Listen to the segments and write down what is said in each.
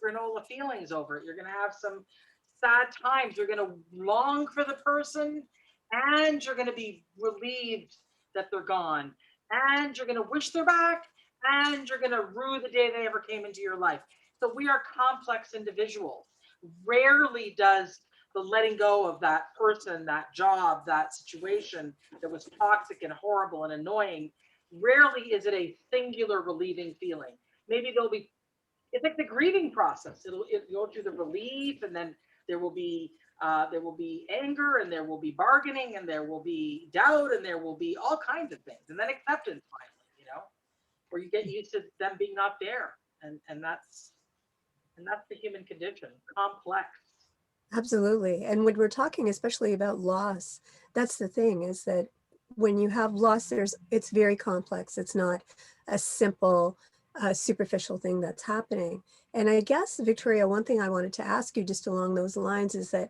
granola feelings over it. You're going to have some sad times. You're going to long for the person, and you're going to be relieved that they're gone, and you're going to wish they're back, and you're going to rue the day they ever came into your life. So we are complex individuals. Rarely does the letting go of that person, that job, that situation that was toxic and horrible and annoying, rarely is it a singular relieving feeling. Maybe there'll be, it's like the grieving process. It'll go through the relief, and then there will be anger, and there will be bargaining, and there will be doubt, and there will be all kinds of things, and then acceptance finally, where you get used to them being not there, and that's the human condition, complex. Absolutely. And when we're talking especially about loss, that's the thing, is that when you have loss, it's very complex. It's not a simple, superficial thing that's happening. And I guess, Victoria, one thing I wanted to ask you just along those lines is that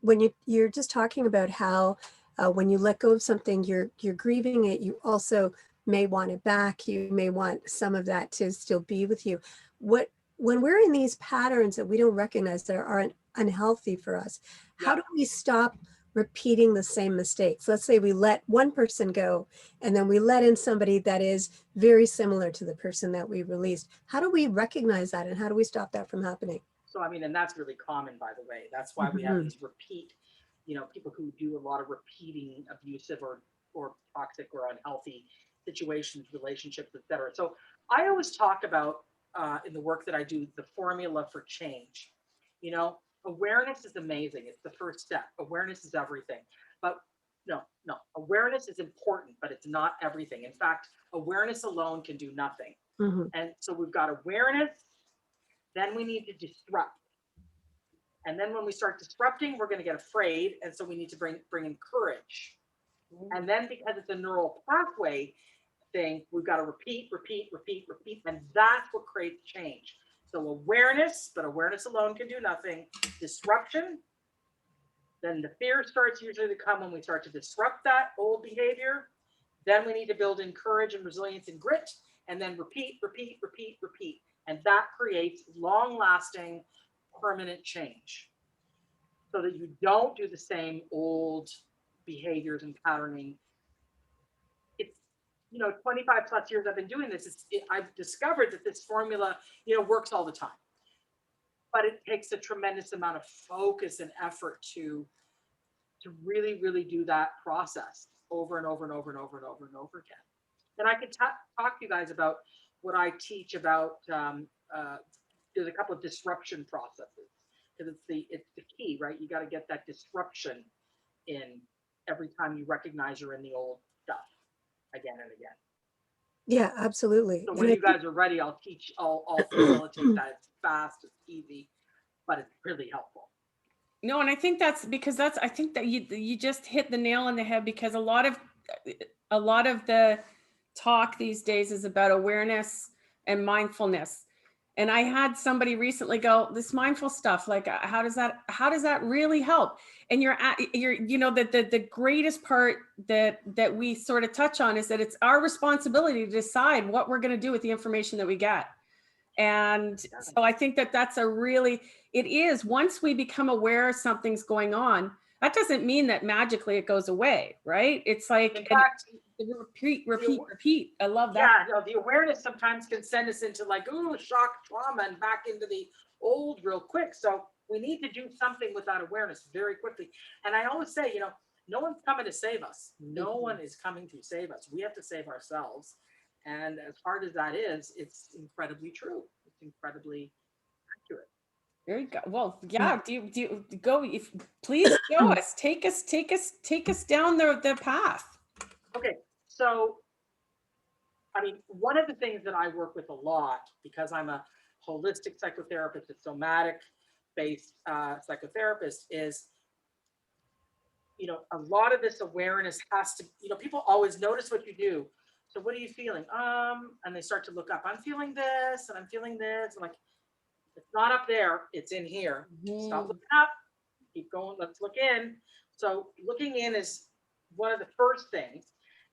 when you're just talking about how when you let go of something, you're grieving it, you also may want it back. You may want some of that to still be with you. When we're in these patterns that we don't recognize that are unhealthy for us, how do we stop repeating the same mistakes? Let's say we let one person go, and then we let in somebody that is very similar to the person that we released. How do we recognize that, and how do we stop that from happening? So, and that's really common, by the way. That's why we have these repeat, people who do a lot of repeating abusive or toxic or unhealthy situations, relationships, etc. So I always talk about in the work that I do, the formula for change. Awareness is amazing. It's the first step. Awareness is everything. But no, awareness is important, but it's not everything. In fact, awareness alone can do nothing. And so we've got awareness, then we need to disrupt. And then when we start disrupting, we're going to get afraid. And so we need to bring in courage. And then because it's a neural pathway thing, we've got to repeat. And that's what creates change. So awareness, but awareness alone can do nothing. Disruption, then the fear starts usually to come when we start to disrupt that old behavior. Then we need to build in courage and resilience and grit, and then repeat. And that creates long-lasting, permanent change, so that you don't do the same old behaviors and patterning. It's 25 plus years I've been doing this. I've discovered that this formula works all the time, but it takes a tremendous amount of focus and effort to really do that process over and over again. And I could talk to you guys about what I teach about. There's a couple of disruption processes, because it's the key, right? You got to get that disruption in every time you recognize you're in the old stuff again and again. Yeah, absolutely. So when you guys are ready, I'll facilitate that. It's fast, it's easy, but it's really helpful. No, and I think I think that you just hit the nail on the head, because a lot of the talk these days is about awareness and mindfulness. And I had somebody recently go, this mindful stuff, like, how does that really help? And the greatest part that we sort of touch on is that it's our responsibility to decide what we're going to do with the information that we get. And so I think that's it is, once we become aware something's going on, that doesn't mean that magically it goes away, right? It's like, in fact, repeat. I love that. Yeah, no, the awareness sometimes can send us into like, ooh, shock, trauma, and back into the old real quick. So we need to do something with that awareness very quickly. And I always say, no one's coming to save us. No one is coming to save us. We have to save ourselves. And as hard as that is, it's incredibly true. It's incredibly accurate. There you go. Well, yeah. Do you go? Please show us. Take us down the path. Okay, so one of the things that I work with a lot, because I'm a holistic psychotherapist, a somatic-based psychotherapist, is a lot of this awareness has to. People always notice what you do. So what are you feeling? And they start to look up. I'm feeling this, and I'm feeling this. I'm like, it's not up there. It's in here. Stop looking up. Keep going. Let's look in. So looking in is one of the first things.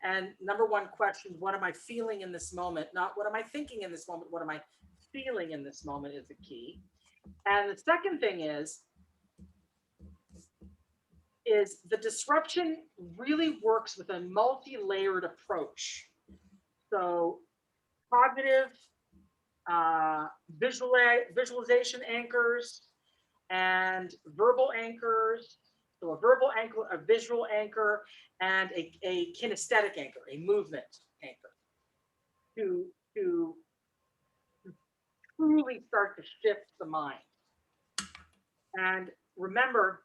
And number one question, what am I feeling in this moment? Not what am I thinking in this moment? What am I feeling in this moment is the key. And the second thing is the disruption really works with a multi-layered approach. So cognitive, visualization anchors, and verbal anchors. So a verbal anchor, a visual anchor, and a kinesthetic anchor, a movement anchor, to truly start to shift the mind. And remember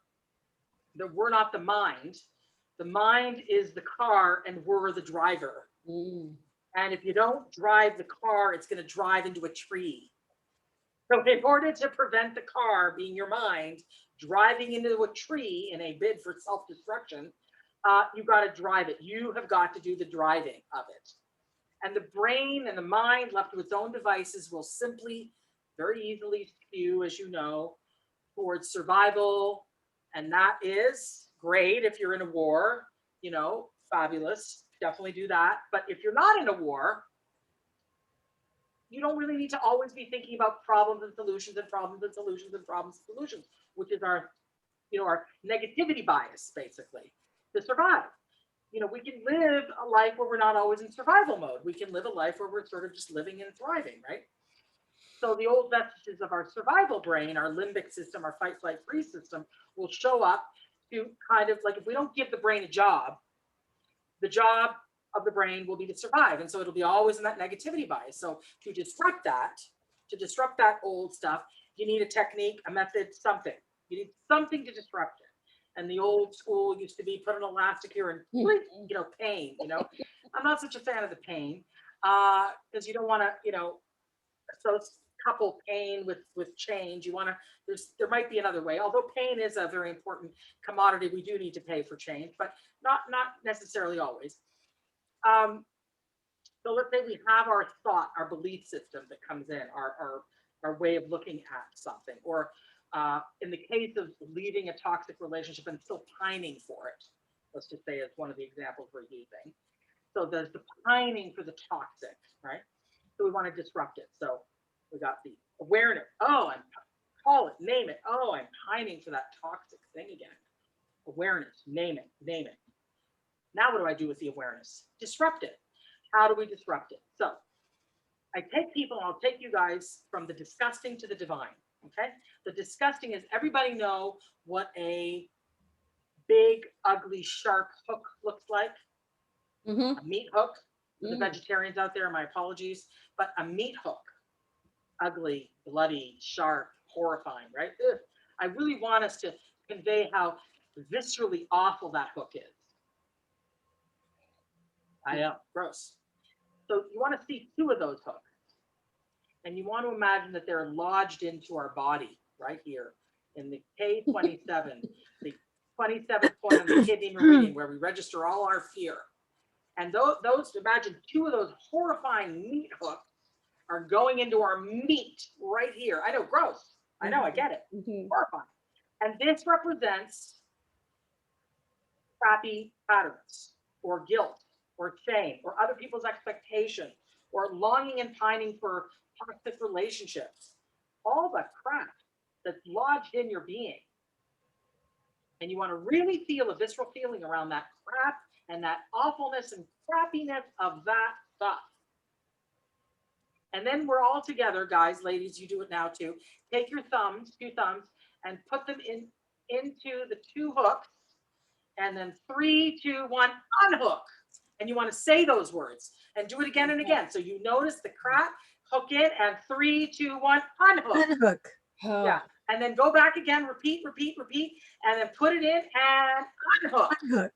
that we're not the mind. The mind is the car and we're the driver. Mm. And if you don't drive the car, it's going to drive into a tree. So in order to prevent the car, being your mind, driving into a tree in a bid for self-destruction, you've got to drive it. You have got to do the driving of it. And the brain and the mind left to its own devices will simply, very easily skew, as you know, towards survival. And that is great if you're in a war, you know, fabulous. Definitely do that. But if you're not in a war, you don't really need to always be thinking about problems and solutions and problems and solutions and problems and solutions, which is our, you know, our negativity bias, basically, to survive. You know, we can live a life where we're not always in survival mode. We can live a life where we're sort of just living and thriving, right? So the old vestiges of our survival brain, our limbic system, our fight, flight, freeze system will show up to kind of like, if we don't give the brain a job, the job of the brain will be to survive. And so it'll be always in that negativity bias. So to disrupt that old stuff, you need a technique, a method, something. You need something to disrupt it. And the old school used to be put an elastic here and, you know, pain, you know. I'm not such a fan of the pain because you don't want to, you know, so couple pain with change. You want to, there might be another way, although pain is a very important commodity. We do need to pay for change, but not necessarily always. So let's say we have our thought, our belief system that comes in, our way of looking at something, or in the case of leaving a toxic relationship and still pining for it, let's just say it's one of the examples we're using. So there's the pining for the toxic, right? So we want to disrupt it. So we got the awareness. Oh, I'm call it, name it. Oh, I'm pining for that toxic thing again. Awareness, name it, name it. Now what do I do with the awareness? Disrupt it. How do we disrupt it? So I take people, and I'll take you guys from the disgusting to the divine. Okay. The disgusting is, everybody know what a big, ugly, sharp hook looks like? Mm-hmm. A meat hook. For the vegetarians out there, my apologies, but a meat hook. Ugly, bloody, sharp, horrifying, right? Ugh. I really want us to convey how viscerally awful that hook is. I know, gross. So you want to see two of those hooks. And you want to imagine that they're lodged into our body right here in the K27, the 27th point on the kidney meridian, where we register all our fear. And those, imagine two of those horrifying meat hooks are going into our meat right here. I know, gross. I know, I get it. Horrifying. And this represents crappy patterns, or guilt, or shame, or other people's expectations, or longing and pining for toxic relationships. All the crap that's lodged in your being. And you want to really feel a visceral feeling around that crap and that awfulness and crappiness of that stuff. And then we're all together, guys, ladies, you do it now too. Take your thumbs, two thumbs, and put them into the two hooks. And then 3, 2, 1, unhook. And you want to say those words and do it again and again. So you notice the crap, hook in, and 3, 2, 1, unhook. Unhook. Oh. Yeah. And then go back again, repeat, repeat, repeat, and then put it in and unhook. Unhook.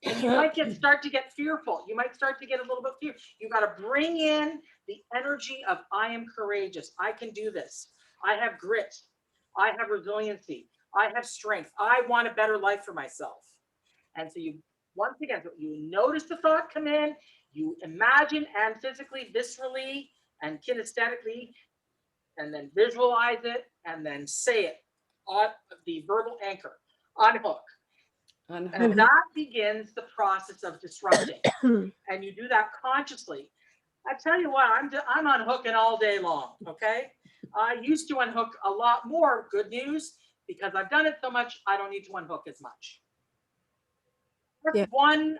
And you might start to get fearful. You might start to get a little bit fearful. You got to bring in the energy of, I am courageous. I can do this. I have grit. I have resiliency. I have strength. I want a better life for myself. And so you, once again, so you notice the thought come in, you imagine and physically, viscerally, and kinesthetically, and then visualize it, and then say it on the verbal anchor, unhook. And that begins the process of disrupting. And you do that consciously. I tell you what, I'm unhooking all day long. Okay, I used to unhook a lot more. Good news, because I've done it so much, I don't need to unhook as much. That's Yeah. one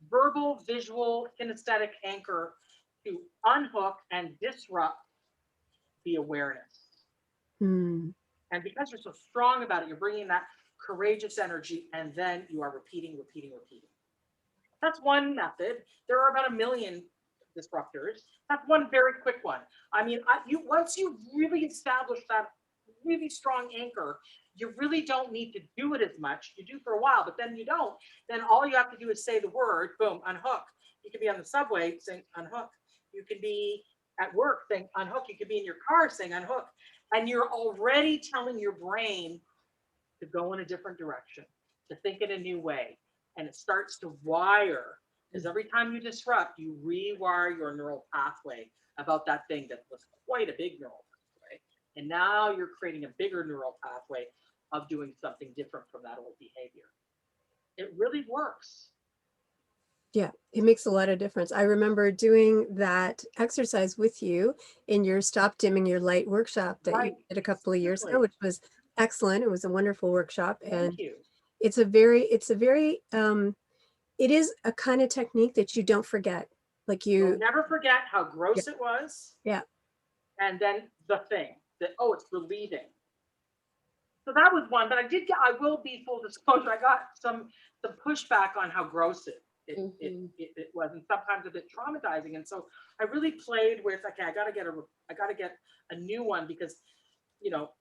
verbal, visual, kinesthetic anchor to unhook and disrupt the awareness. Hmm. And because you're so strong about it, you're bringing that courageous energy, and then you are repeating, repeating, repeating. That's one method. There are about 1 million disruptors. That's one very quick one. I mean, once you really establish that really strong anchor, you really don't need to do it as much. You do for a while, but then you don't. Then all you have to do is say the word, boom, unhook. You can be on the subway saying unhook. You can be at work saying unhook. You could be in your car saying unhook. And you're already telling your brain to go in a different direction, to think in a new way. And it starts to wire, because every time you disrupt, you rewire your neural pathway about that thing that was quite a big neural pathway. And now you're creating a bigger neural pathway of doing something different from that old behavior. It really works. Yeah, it makes a lot of difference. I remember doing that exercise with you in your Stop Dimming Your Light workshop that you Right. did a couple of years ago, Exactly. which was excellent. It was a wonderful workshop. Thank And you. it's a very, it is a kind of technique that you don't forget. Like You'll you, never forget how yeah, gross it was. yeah, And then the thing that, oh, it's relieving. So that was one, but I will be full disclosure, I got some pushback on how gross it was, and sometimes a bit traumatizing. And so I really played with, okay, I gotta get a new one, because, you know,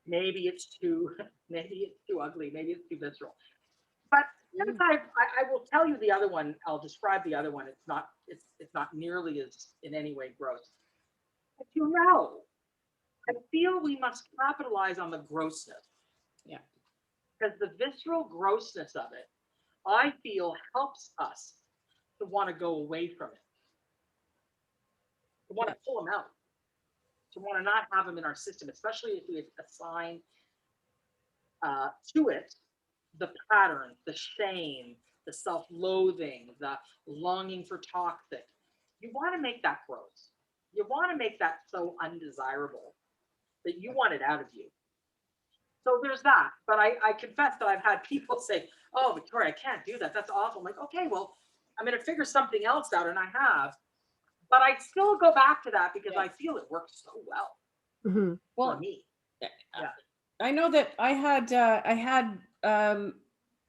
maybe it's too, maybe it's too ugly, maybe it's too visceral. But since I will tell you the other one, I'll describe the other one. It's not nearly as in any way gross. But I feel we must capitalize on the grossness. Yeah. Because the visceral grossness of it, I feel, helps us to want to go away from it, to want to pull them out, to want to not have them in our system, especially if we assign to it the patterns, the shame, the self-loathing, the longing for toxic. You want to make that gross. You want to make that so undesirable that you want it out of you. So there's that. But I confess that I've had people say, oh, Victoria, I can't do that. That's awful. I'm like, okay, well, I'm going to figure something else out. And I have. But I still go back to that because I feel it works so well for me. Yeah. Yeah. I know that I had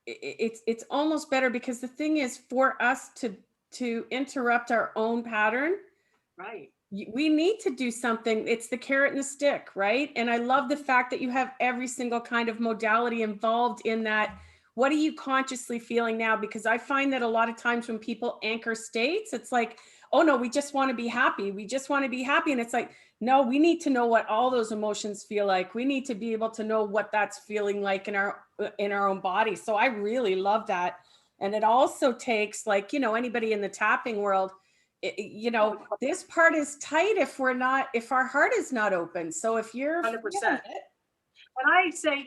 it's almost better, because the thing is, for us to interrupt our own pattern, Right. we need to do something. It's the carrot and the stick, right? And I love the fact that you have every single kind of modality involved in that. What are you consciously feeling now? Because I find that a lot of times when people anchor states, it's like, oh no, we just want to be happy. We just want to be happy. And it's like, no, we need to know what all those emotions feel like. We need to be able to know what that's feeling like in our own body. So I really love that. And it also takes, like, anybody in the tapping world, this part is tight if our heart is not open. So if you're 100%. feeling it, And I say,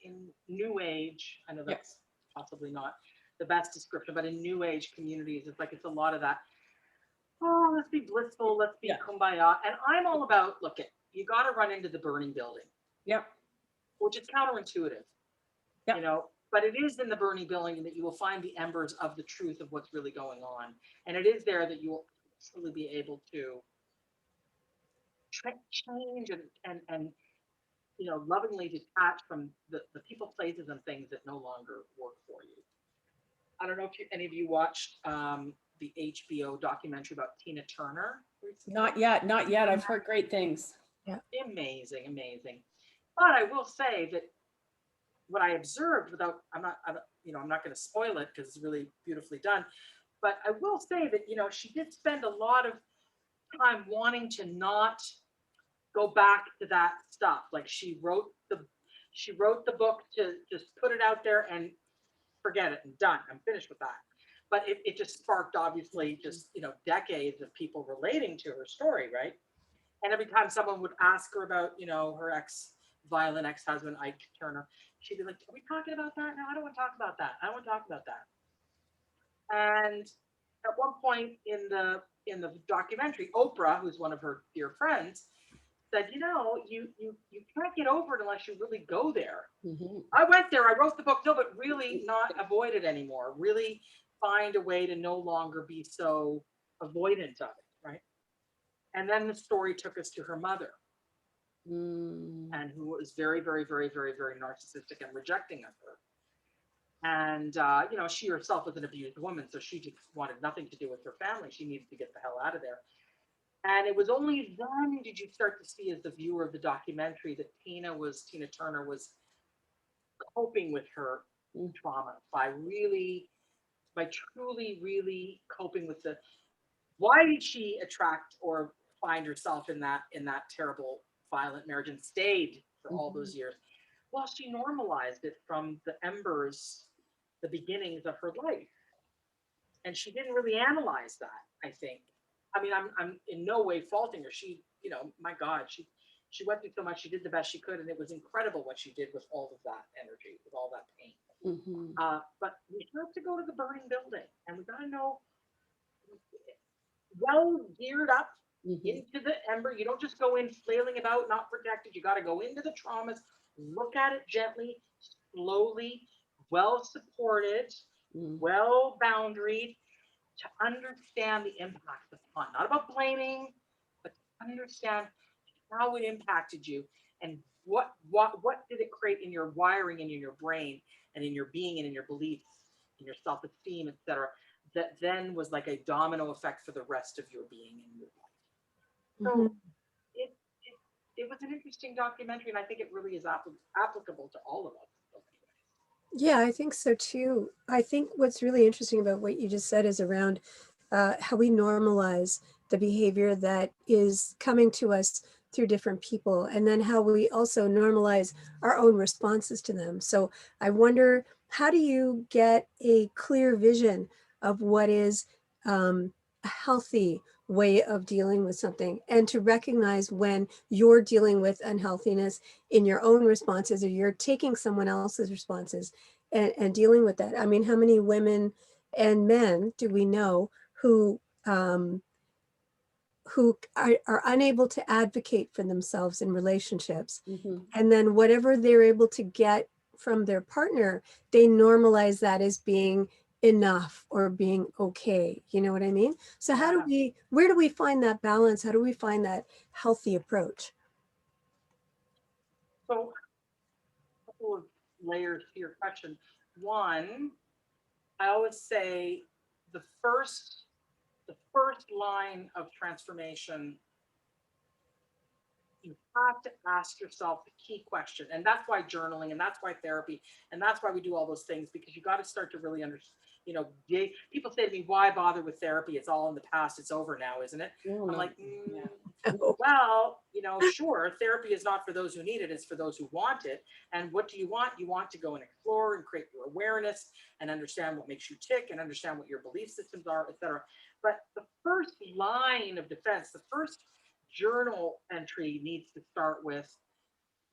in New Age, I know that's possibly not the best description, but in New Age communities, it's like, it's a lot of that. Oh, let's be blissful, let's be kumbaya. And I'm all about, look, you got to run into the burning building. Yep. Which is counterintuitive, but it is in the burning building that you will find the embers of the truth of what's really going on. And it is there that you will truly be able to change and lovingly detach from the people, places, and things that no longer work for you. I don't know if any of you watched the HBO documentary about Tina Turner recently. Not yet. I've heard great things. yeah. Amazing. But I will say that what I observed, I'm not going to spoil it because it's really beautifully done. But I will say that, she did spend a lot of time wanting to not go back to that stuff. Like, she wrote the book to just put it out there and forget it and done. I'm finished with that. But it just sparked, obviously, just, decades of people relating to her story, right? And every time someone would ask her about, her violent ex-husband, Ike Turner, she'd be like, are we talking about that? No, I don't want to talk about that. I don't want to talk about that. And at one point in the documentary, Oprah, who's one of her dear friends, said, you can't get over it unless you really go there. I went there, I wrote the book, no, but really not avoid it anymore. Really find a way to no longer be so avoidant of it, right? And then the story took us to her mother, and who was very, very, very, very, very narcissistic and rejecting of her. And, she herself was an abused woman, so she just wanted nothing to do with her family. She needed to get the hell out of there. And it was only then did you start to see, as the viewer of the documentary, that Tina Turner was coping with her trauma by truly, really coping with why did she attract or find herself in that terrible, violent marriage and stayed for all those years? Well, she normalized it from the embers, the beginnings of her life. And she didn't really analyze that, I think. I mean, I'm in no way faulting her. She, my God, she went through so much. She did the best she could. And it was incredible what she did with all of that energy, with all that pain. But we have to go to the burning building, and we got to know, well geared up into the ember. You don't just go in flailing about, not protected. You got to go into the traumas, look at it gently, slowly, well supported, well boundaried, to understand the impact upon, not about blaming, but to understand how it impacted you and what did it create in your wiring and in your brain and in your being and in your beliefs, in your self-esteem, etc. That then was like a domino effect for the rest of your being and your life. So it was an interesting documentary, and I think it really is applicable to all of us. Yeah, I think so too. I think what's really interesting about what you just said is around how we normalize the behavior that is coming to us through different people, and then how we also normalize our own responses to them. So I wonder, how do you get a clear vision of what is a healthy way of dealing with something, and to recognize when you're dealing with unhealthiness in your own responses, or you're taking someone else's responses and dealing with that? I mean, how many women and men do we know who are unable to advocate for themselves in relationships, and then whatever they're able to get from their partner, they normalize that as being enough or being okay? You know what I mean? So where do we find that balance? How do we find that healthy approach? So a couple of layers to your question. One, I always say the first line of transformation, you have to ask yourself the key question. And that's why journaling, and that's why therapy, and that's why we do all those things, because you got to start to really understand. People say to me, why bother with therapy? It's all in the past. It's over now, isn't it? I'm like, well, sure, therapy is not for those who need it. It's for those who want it. And what do you want? You want to go and explore and create your awareness and understand what makes you tick and understand what your belief systems are, etc. But the first line of defense, the first journal entry needs to start with,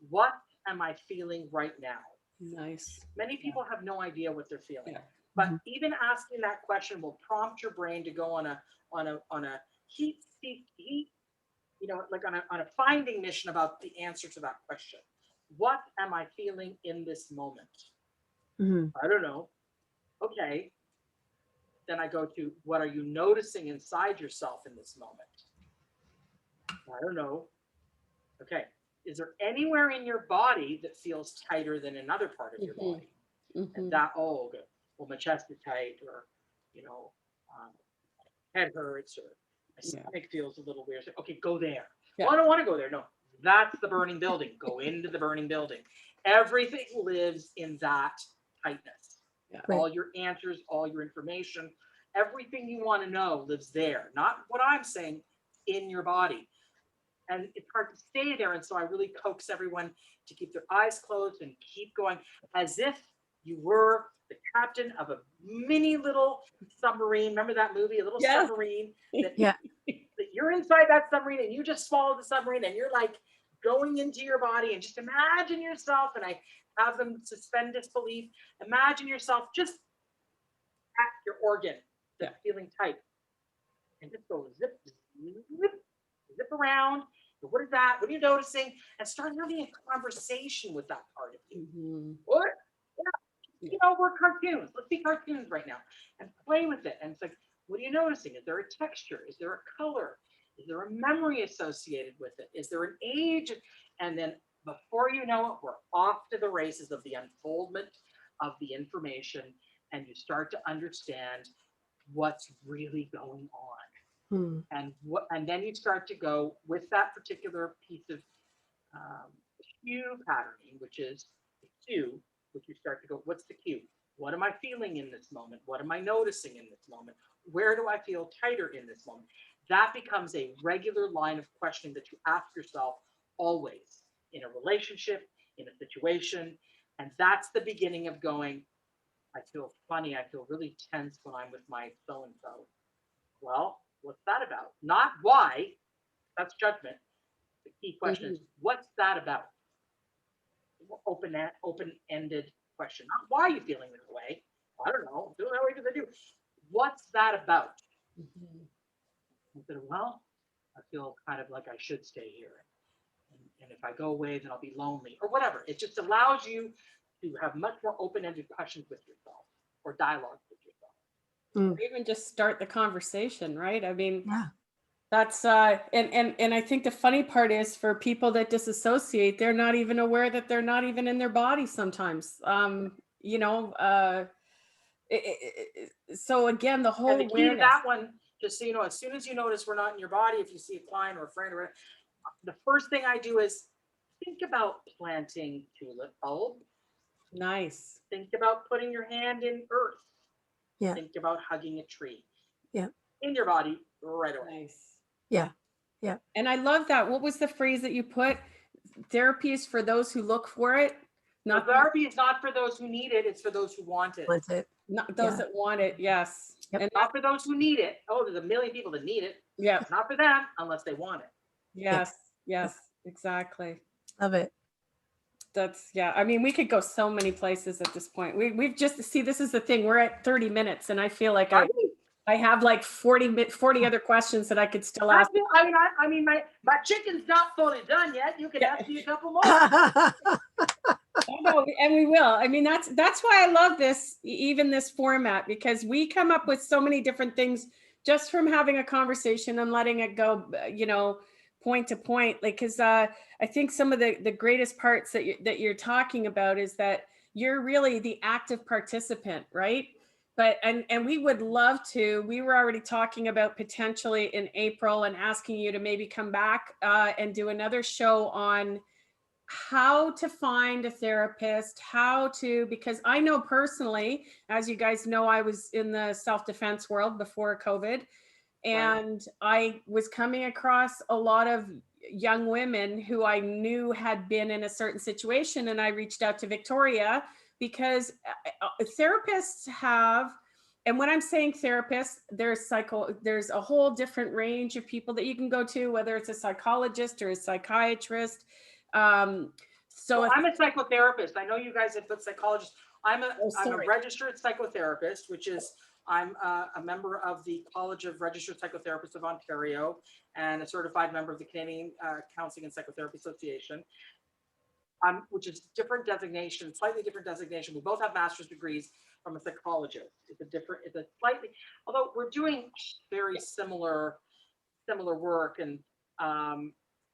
what am I feeling right now? Nice. Many people have no idea what they're feeling. But even asking that question will prompt your brain to go on a heat, like on a finding mission about the answer to that question. What am I feeling in this moment? I don't know. Okay. Then I go to, what are you noticing inside yourself in this moment? I don't know. Okay. Is there anywhere in your body that feels tighter than another part of your body? And that, good. Well, my chest is tight, or, head hurts, or my stomach feels a little weird. So, okay, go there. Well, I don't want to go there. No, that's the burning building. Go into the burning building. Everything lives in that tightness. All your answers, all your information, everything you want to know lives there. Not what I'm saying, in your body. And it's hard to stay there. And so I really coax everyone to keep their eyes closed and keep going, as if you were the captain of a mini little submarine. Remember that movie, a little submarine? That you're inside that submarine, and you just swallow the submarine, and you're like going into your body, and just imagine yourself, and I have them suspend disbelief. Imagine yourself just at your organ that's feeling tight. and just go zip, zip, zip around. What is that? What are you noticing? And start having a conversation with that part of you. Mhm. What? Yeah. We're cartoons. Let's be cartoons right now and play with it. And it's like, what are you noticing? Is there a texture? Is there a color? Is there a memory associated with it? Is there an age? And then before you know it, we're off to the races of the unfoldment of the information, and you start to understand what's really going on. And then you start to go with that particular piece of cue patterning, which is the cue, which you start to go, what's the cue? What am I feeling in this moment? What am I noticing in this moment? Where do I feel tighter in this moment? That becomes a regular line of questioning that you ask yourself always in a relationship, in a situation. And that's the beginning of going, I feel funny. I feel really tense when I'm with my so-and-so. Well, what's that about? Not why, that's judgment. The key question is, what's that about? Open-ended question. Not why are you feeling this way? I don't know. I'm feeling that way because I do. What's that about? I said, well, I feel kind of like I should stay here. And if I go away, then I'll be lonely or whatever. It just allows you to have much more open-ended questions with yourself or dialogue with yourself. Or even just start the conversation, right? I mean, Yeah. that's and I think the funny part is for people that disassociate, they're not even aware that they're not even in their body sometimes. So again, the whole And the key to awareness. that one, just so you know, as soon as you notice we're not in your body, if you see a client or a friend, or the first thing I do is think about planting tulip bulb. Nice. Think about putting your hand in earth. Yeah. Think about hugging a tree. Yeah. In your body right away. Nice. Yeah. Yeah. And I love that. What was the phrase that you put? Therapy is for those who look for it. Not therapy is not for those who need it, it's for those who want it. Want it. Not those that want it. Yes. Yep. And Not for those who need it. Oh, there's a million people that need it. yeah. It's not for them unless they want it. Yes. Yes. Exactly. Love it. That's yeah. I mean, we could go so many places at this point. We've just see, this is the thing. We're at 30 minutes and I feel like I have like 40 other questions that I could still ask. I mean, my chicken's not fully done yet. You can ask me a couple more. I know, and we will. I mean, that's why I love this, even this format, because we come up with so many different things just from having a conversation and letting it go, point to point. Like, because I think some of the greatest parts that you're talking about is that you're really the active participant, right? But and we would love to. We were already talking about potentially in April and asking you to maybe come back and do another show on how to find a therapist, because I know personally, as you guys know, I was in the self-defense world before COVID, and I was coming across a lot of young women who I knew had been in a certain situation. And I reached out to Victoria because therapists have, and when I'm saying therapists, there's a whole different range of people that you can go to, whether it's a psychologist or a psychiatrist. So I'm a psychotherapist. I know you guys have put psychologist. I'm a registered psychotherapist, which is I'm a member of the College of Registered Psychotherapists of Ontario and a certified member of the Canadian Counseling and Psychotherapy Association, which is different designation, slightly different designation. We both have master's degrees from a psychologist. It's a slightly, although we're doing very similar work, and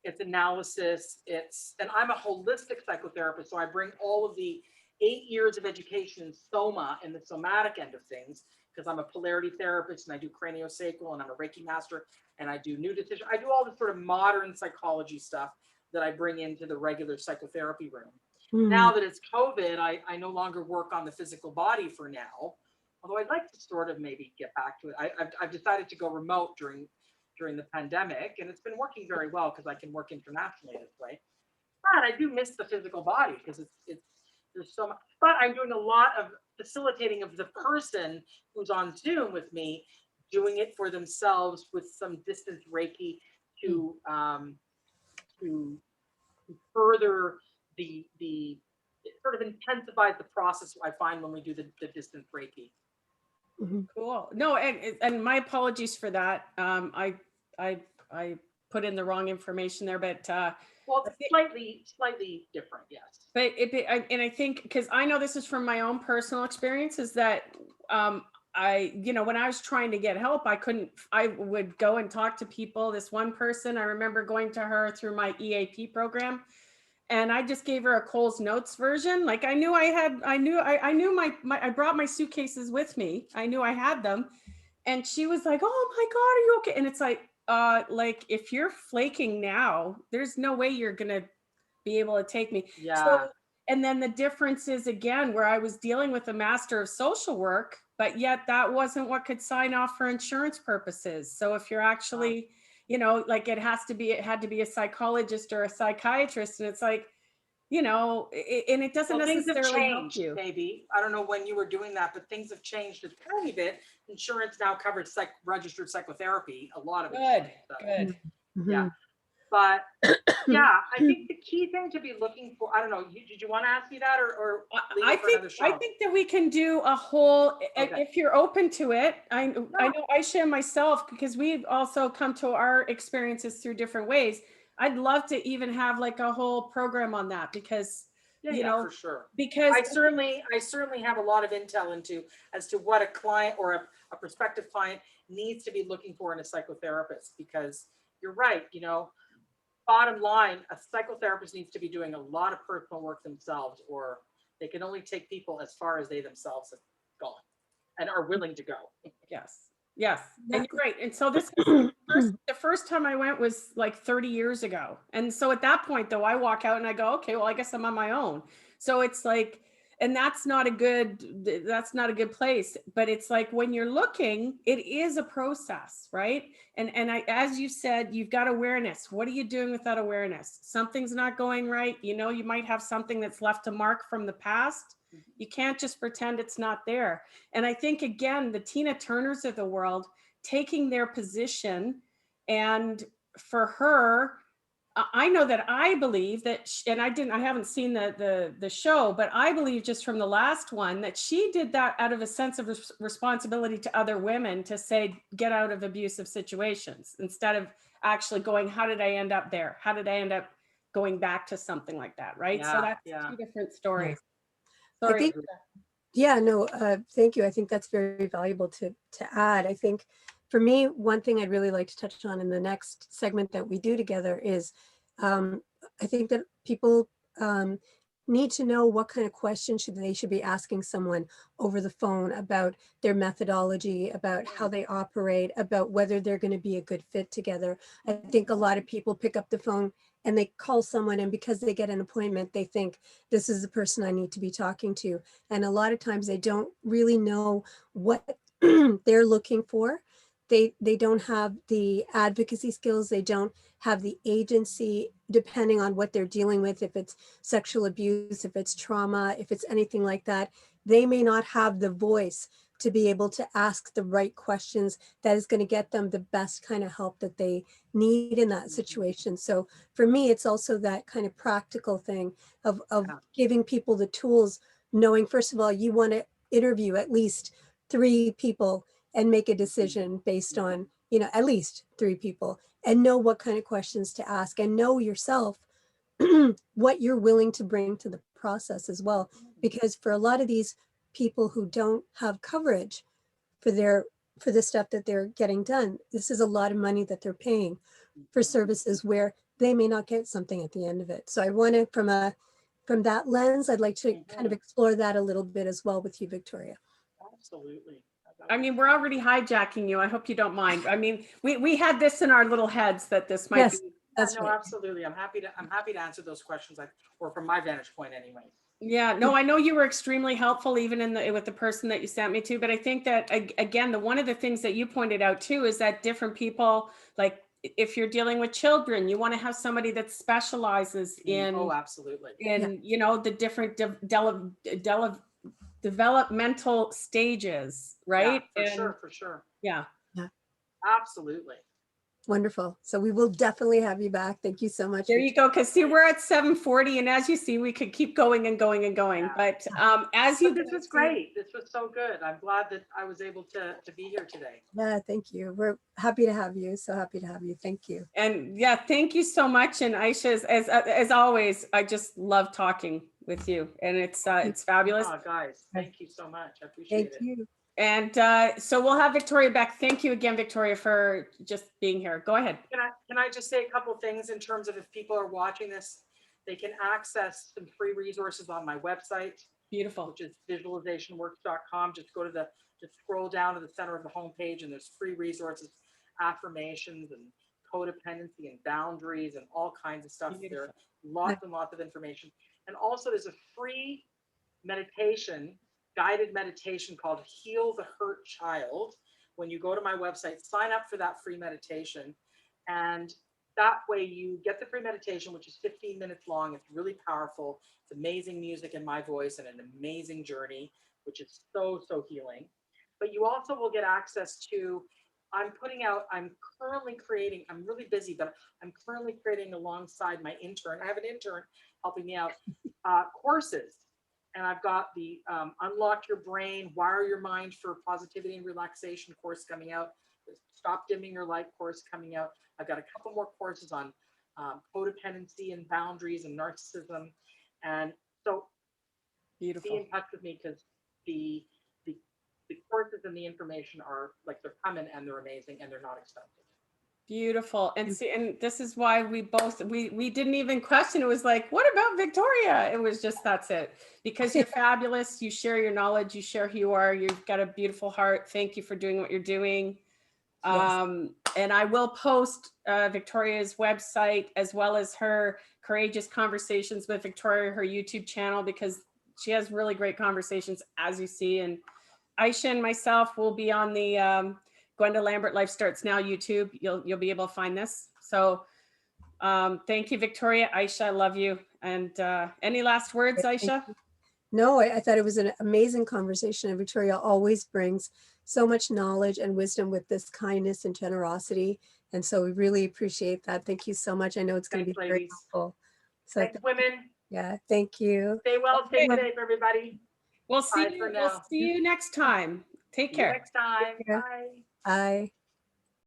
it's analysis, and I'm a holistic psychotherapist, so I bring all of the 8 years of education in soma and the somatic end of things, because I'm a polarity therapist and I do craniosacral and I'm a Reiki master and I do new decision. I do all this sort of modern psychology stuff that I bring into the regular psychotherapy room. Now that it's COVID, I no longer work on the physical body for now, although I'd like to sort of maybe get back to it. I've decided to go remote during the pandemic, and it's been working very well because I can work internationally this way. But I do miss the physical body because there's so much. But I'm doing a lot of facilitating of the person who's on Zoom with me, doing it for themselves with some distance Reiki to further the it sort of intensifies the process I find when we do the distance Reiki. Mhm. Cool. No, and my apologies for that. I put in the wrong information there, but Well, it's slightly different, yes. and I think because I know this is from my own personal experience, is that when I was trying to get help, I would go and talk to people. This one person, I remember going to her through my EAP program, and I just gave her a Cole's Notes version. Like I knew I brought my suitcases with me. I knew I had them. And she was like, "Oh my God, are you okay?" And it's like if you're flaking now, there's no way you're gonna be able to take me. So, Yeah. and then the difference is again, where I was dealing with a master of social work, but yet that wasn't what could sign off for insurance purposes. So if you're actually, like it had to be a psychologist or a psychiatrist. And it's like, and it doesn't Well, things have necessarily help changed, you. maybe. I don't know when you were doing that, but things have changed a tiny bit. Insurance now covers registered psychotherapy, a lot of it. Good, So, good. yeah. Mhm. But yeah, I think the key thing to be looking for, I don't know, did you want to ask me that or leave it for another I show? think that we can do a whole, Okay. if you're open to it. I know Ayesha and myself, because we've also come to our experiences through different ways. I'd love to even have like a whole program on that because, Yeah, for sure. because I certainly have a lot of intel as to what a client or a prospective client needs to be looking for in a psychotherapist, because you're right, bottom line, a psychotherapist needs to be doing a lot of personal work themselves, or they can only take people as far as they themselves have gone and are willing to go. Yes. Yes. And Exactly. you're right. And so this the first time I went was like 30 years ago. And so at that point though, I walk out and I go, okay, well, I guess I'm on my own. So it's like, and that's not a good place. But it's like when you're looking, it is a process, right? And as you said, you've got awareness. What are you doing with that awareness? Something's not going right. You might have something that's left a mark from the past. You can't just pretend it's not there. And I think, again, the Tina Turners of the world taking their position. And for her, I know that I believe that, and I haven't seen the show, but I believe just from the last one that she did that out of a sense of responsibility to other women to say, get out of abusive situations, instead of actually going, how did I end up there? How did I end up going back to something like that? Right. So that's two different stories. I Sorry. think, yeah, no, thank you. I think that's very valuable to add. I think for me, one thing I'd really like to touch on in the next segment that we do together is I think that people need to know what kind of questions they should be asking someone over the phone about their methodology, about how they operate, about whether they're going to be a good fit together. I think a lot of people pick up the phone and they call someone, and because they get an appointment, they think this is the person I need to be talking to. And a lot of times they don't really know what they're looking for. They don't have the advocacy skills. They don't have the agency, depending on what they're dealing with. If it's sexual abuse, if it's trauma, if it's anything like that, they may not have the voice to be able to ask the right questions that is going to get them the best kind of help that they need in that situation. So for me, it's also that kind of practical thing of giving people the tools, knowing, first of all, you want to interview at least 3 people and make a decision based on, at least 3 people, and know what kind of questions to ask, and know yourself what you're willing to bring to the process as well. Because for a lot of these people who don't have coverage for the stuff that they're getting done, this is a lot of money that they're paying for services where they may not get something at the end of it. So I want to, from that lens, I'd like to kind of explore that a little bit as well with you, Victoria. Absolutely. I mean, we're already hijacking you. I hope you don't mind. I mean, we had this in our little heads that this might be. That's no, right. absolutely. I'm happy to answer those questions, or from my vantage point anyway. Yeah, no, I know you were extremely helpful even with the person that you sent me to, but I think that again, one of the things that you pointed out too is that different people, like if you're dealing with children, you want to have somebody that specializes in absolutely, in the different developmental stages, right? For sure. Yeah. Absolutely. Wonderful. So we will definitely have you back. Thank you so much. There you go. Because see, we're at 7:40, and as you see, we could keep going and going and going. Yeah. But as you But this was great. This was so good. I'm glad that I was able to be here today. Yeah, thank you. We're happy to have you. So happy to have you. Thank you. And yeah, thank you so much. And Ayesha, as always, I just love talking with you, and it's fabulous. Oh, guys, thank you so much. I appreciate Thank it. you. And so we'll have Victoria back. Thank you again, Victoria, for just being here. Go ahead. Can I just say a couple of things in terms of if people are watching this, they can access some free resources on my website, Beautiful. which is visualizationworks.com. Just scroll down to the center of the homepage, and there's free resources, affirmations and codependency and boundaries and all kinds of stuff. Beautiful. There are lots and lots of information. And also there's a free meditation, guided meditation called Heal the Hurt Child. When you go to my website, sign up for that free meditation. And that way you get the free meditation, which is 15 minutes long. It's really powerful. It's amazing music in my voice and an amazing journey, which is so, so healing. But you also will get access to, I'm currently creating, I'm really busy, but I'm currently creating alongside my intern. I have an intern helping me out, courses. And I've got the Unlock Your Brain, Wire Your Mind for Positivity and Relaxation course coming out. Stop Dimming Your Light course coming out. I've got a couple more courses on codependency and boundaries and narcissism. And so Beautiful. be in touch with me, because the courses and the information are like, they're coming and they're amazing and they're not expensive. Beautiful. And see, and this is why we didn't even question. It was like, what about Victoria? It was just, that's it. Because you're fabulous. You share your knowledge. You share who you are. You've got a beautiful heart. Thank you for doing what you're doing. Yes. And I will post Victoria's website as well as her Courageous Conversations with Victoria, her YouTube channel, because she has really great conversations, as you see. And Ayesha and myself will be on the Gwenda Lambert Life Starts Now YouTube. You'll be able to find this. So thank you, Victoria. Ayesha, I love you. And any last words, Ayesha? No, I thought it was an amazing conversation, and Victoria always brings so much knowledge and wisdom with this kindness and generosity. And so we really appreciate that. Thank you so much. I know it's going to be very helpful. So Thanks, women. Yeah, thank you. Stay well, stay safe, everybody. We'll see Bye for you. now. We'll see you next time. Take See you care. next time. Yeah. Bye. Bye.